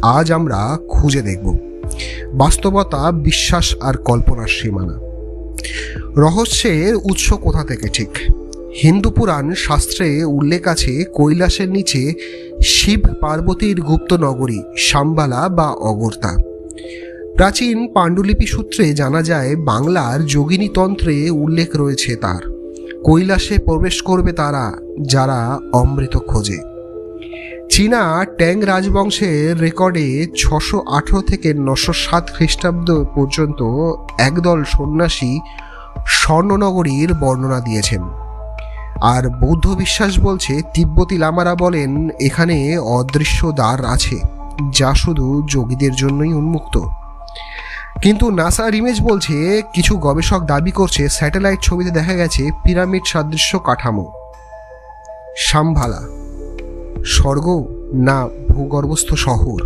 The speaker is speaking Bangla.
আজ আমরা খুঁজে দেখব। বাস্তবতা, বিশ্বাস আর কল্পনার সীমানা। রহস্যের উৎস কোথা থেকে? ঠিক হিন্দু পুরাণ শাস্ত্রে উল্লেখ আছে কৈলাসের নিচে শিব পার্বতীর গুপ্ত নগরী শাম্বালা বা অগর্তা। প্রাচীন পাণ্ডুলিপি সূত্রে জানা যায় বাংলার যোগিনী তন্ত্রে উল্লেখ রয়েছে তার। কৈলাসে প্রবেশ করবে তারা যারা অমৃত খোঁজে। চীনা ট্যাং রাজবংশের রেকর্ডে 618 থেকে 907 খ্রিস্টাব্দ পর্যন্ত একদল সন্ন্যাসী স্বর্ণনগরীর বর্ণনা দিয়েছেন। আর বৌদ্ধ বিশ্বাস বলছে, তিব্বতী লামারা বলেন এখানে অদৃশ্য দ্বার আছে যা শুধু যোগীদের জন্যই উন্মুক্ত। কিন্তু নাসার ইমেজ বলছে, কিছু গবেষক দাবি করছে স্যাটেলাইট ছবিতে দেখা গেছে পিরামিড সাদৃশ্য কাঠামো। শাম্বালা স্বর্গ না ভূগর্ভস্থ শহর?